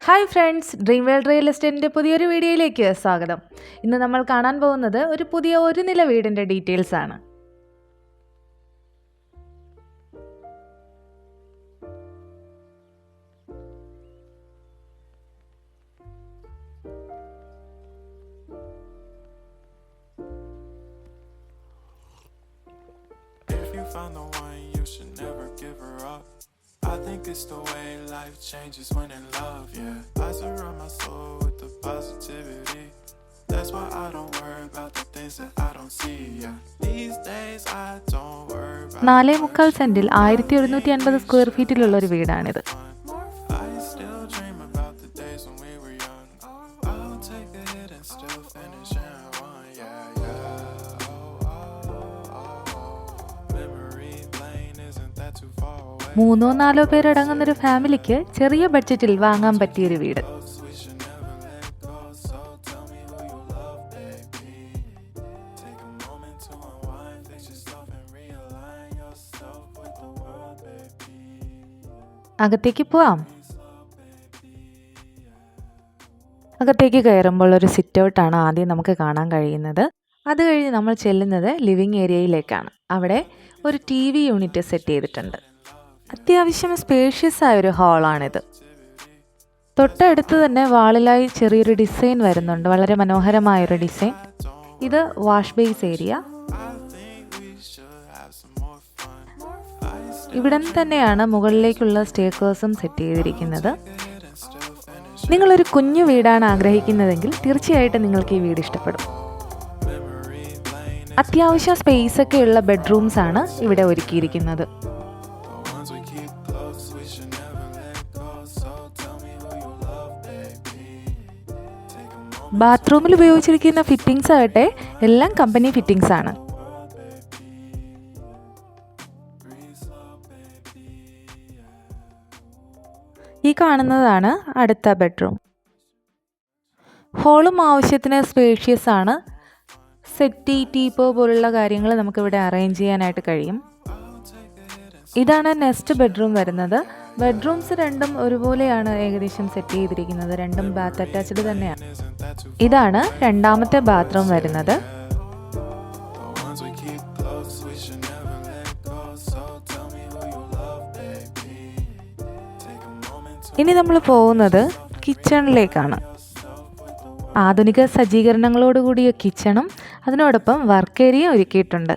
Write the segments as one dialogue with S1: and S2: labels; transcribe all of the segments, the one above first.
S1: Hi friends, dream world real എസ്റ്റേറ്റിൻ്റെ പുതിയൊരു വീഡിയോയിലേക്ക് സ്വാഗതം. ഇന്ന് നമ്മൾ കാണാൻ പോകുന്നത് ഒരു പുതിയ ഒരു നില വീടിൻ്റെ ഡീറ്റെയിൽസ് ആണ്.
S2: I think it's the way life changes when in love, yeah. I surround my soul with the positivity. That's why I don't worry about the things that I don't see, yeah. These days I don't worry about
S1: 4.25 സെന്റിൽ 1150 square ഫീറ്റിലുള്ള ഒരു വീടാണിത്.
S2: I still dream about the days when we were young. I'll take a hit and still finish and one, yeah, yeah. Memory lane isn't that too far away.
S1: 3-4 പേരടങ്ങുന്നൊരു ഫാമിലിക്ക് ചെറിയ ബഡ്ജറ്റിൽ വാങ്ങാൻ പറ്റിയൊരു വീട്. അകത്തേക്ക് പോവാം. അകത്തേക്ക് കയറുമ്പോൾ ഒരു സിറ്റ് ഔട്ടാണ് ആദ്യം നമുക്ക് കാണാൻ കഴിയുന്നത്. അത് കഴിഞ്ഞ് നമ്മൾ ചെല്ലുന്നത് ലിവിങ് ഏരിയയിലേക്കാണ്. അവിടെ ഒരു TV യൂണിറ്റ് സെറ്റ് ചെയ്തിട്ടുണ്ട്. അത്യാവശ്യം സ്പേഷ്യസ് ആയൊരു ഹാളാണിത്. തൊട്ടടുത്ത് തന്നെ വാളിലായി ചെറിയൊരു ഡിസൈൻ വരുന്നുണ്ട്, വളരെ മനോഹരമായൊരു ഡിസൈൻ. ഇത് വാഷ് ബേസ് ഏരിയ. ഇവിടെ തന്നെയാണ് മുകളിലേക്കുള്ള സ്റ്റെയർകേഴ്സും സെറ്റ് ചെയ്തിരിക്കുന്നത്. നിങ്ങളൊരു കുഞ്ഞു വീടാണ് ആഗ്രഹിക്കുന്നതെങ്കിൽ തീർച്ചയായിട്ടും നിങ്ങൾക്ക് ഈ വീട് ഇഷ്ടപ്പെടും. അത്യാവശ്യം സ്പേസ് ഒക്കെയുള്ള ബെഡ്റൂംസ് ആണ് ഇവിടെ ഒരുക്കിയിരിക്കുന്നത്. ബാത്റൂമിൽ ഉപയോഗിച്ചിരിക്കുന്ന ഫിറ്റിംഗ്സ് ആകട്ടെ എല്ലാം കമ്പനി ഫിറ്റിംഗ്സ് ആണ്. ഈ കാണുന്നതാണ് അടുത്ത ബെഡ്റൂം. ഹോളും ആവശ്യത്തിന് സ്പേഷ്യസ് ആണ്. സെറ്റി, ടീപ്പോ പോലുള്ള കാര്യങ്ങൾ നമുക്കിവിടെ അറേഞ്ച് ചെയ്യാനായിട്ട് കഴിയും. ഇതാണ് നെക്സ്റ്റ് ബെഡ്റൂം വരുന്നത്. ബെഡ്റൂംസ് രണ്ടും ഒരുപോലെയാണ് ഏകദേശം സെറ്റ് ചെയ്തിരിക്കുന്നത്. രണ്ടും ബാത്ത് അറ്റാച്ച്ഡ് തന്നെയാണ്. ഇതാണ് രണ്ടാമത്തെ ബാത്റൂം വരുന്നത്. ഇനി നമ്മൾ പോകുന്നത് കിച്ചണിലേക്കാണ്. ആധുനിക സജ്ജീകരണങ്ങളോടുകൂടിയ കിച്ചണും അതിനോടൊപ്പം വർക്ക് ഏരിയ ഒരുക്കിയിട്ടുണ്ട്.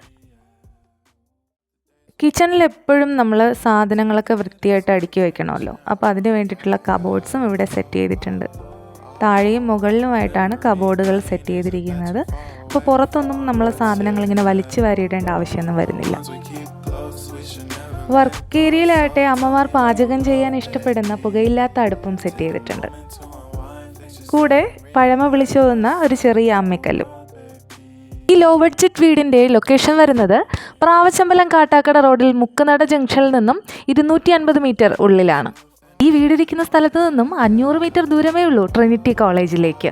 S1: കിച്ചണിൽ എപ്പോഴും നമ്മൾ സാധനങ്ങളൊക്കെ വൃത്തിയായിട്ട് അടുക്കി വയ്ക്കണമല്ലോ. അപ്പോൾ അതിന് വേണ്ടിയിട്ടുള്ള കബോർഡ്സും ഇവിടെ സെറ്റ് ചെയ്തിട്ടുണ്ട്. താഴെയും മുകളിലുമായിട്ടാണ് കബോർഡുകൾ സെറ്റ് ചെയ്തിരിക്കുന്നത്. അപ്പോൾ പുറത്തൊന്നും നമ്മൾ സാധനങ്ങൾ ഇങ്ങനെ വലിച്ചു വാരിയിടേണ്ട ആവശ്യമൊന്നും വരുന്നില്ല. വർക്ക് ഏരിയയിലാകട്ടെ അമ്മമാർ പാചകം ചെയ്യാൻ ഇഷ്ടപ്പെടുന്ന പുകയില്ലാത്ത അടുപ്പും സെറ്റ് ചെയ്തിട്ടുണ്ട്. കൂടെ പഴമ വിളിച്ചോതുന്ന ഒരു ചെറിയ അമ്മിക്കല്ലും. ഈ ലോ ബഡ്ജറ്റ് വീടിൻ്റെ ലൊക്കേഷൻ വരുന്നത് പ്രാവച്ചമ്പലം കാട്ടാക്കട റോഡിൽ മുക്കനട ജംഗ്ഷനിൽ നിന്നും 250 മീറ്റർ ഉള്ളിലാണ്. ഈ വീടിരിക്കുന്ന സ്ഥലത്ത് നിന്നും 500 മീറ്റർ ദൂരമേ ഉള്ളൂ ട്രിനിറ്റി കോളേജിലേക്ക്.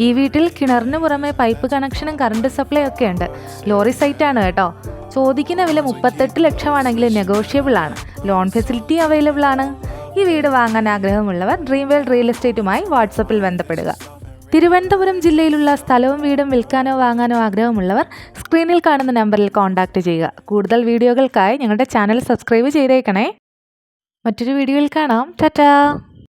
S1: ഈ വീട്ടിൽ കിണറിന് പുറമെ പൈപ്പ് കണക്ഷനും കറണ്ട് സപ്ലൈ ഒക്കെ ഉണ്ട്. ലോറി സൈറ്റാണ് കേട്ടോ. ചോദിക്കുന്ന വില 38 ലക്ഷമാണെങ്കിൽ നെഗോഷ്യബിൾ ആണ്. ലോൺ ഫെസിലിറ്റി അവൈലബിൾ ആണ്. ഈ വീട് വാങ്ങാൻ ആഗ്രഹമുള്ളവർ ഡ്രീം വേൾഡ് റിയൽ എസ്റ്റേറ്റുമായി വാട്സപ്പിൽ ബന്ധപ്പെടുക. തിരുവനന്തപുരം ജില്ലയിലുള്ള സ്ഥലവും വീടും വിൽക്കാനോ വാങ്ങാനോ ആഗ്രഹമുള്ളവർ സ്ക്രീനിൽ കാണുന്ന നമ്പറിൽ കോൺടാക്റ്റ് ചെയ്യുക. കൂടുതൽ വീഡിയോകൾക്കായി ഞങ്ങളുടെ ചാനൽ സബ്സ്ക്രൈബ് ചെയ്തേക്കണേ. മറ്റൊരു വീഡിയോയിൽ കാണാം. ടാറ്റാ.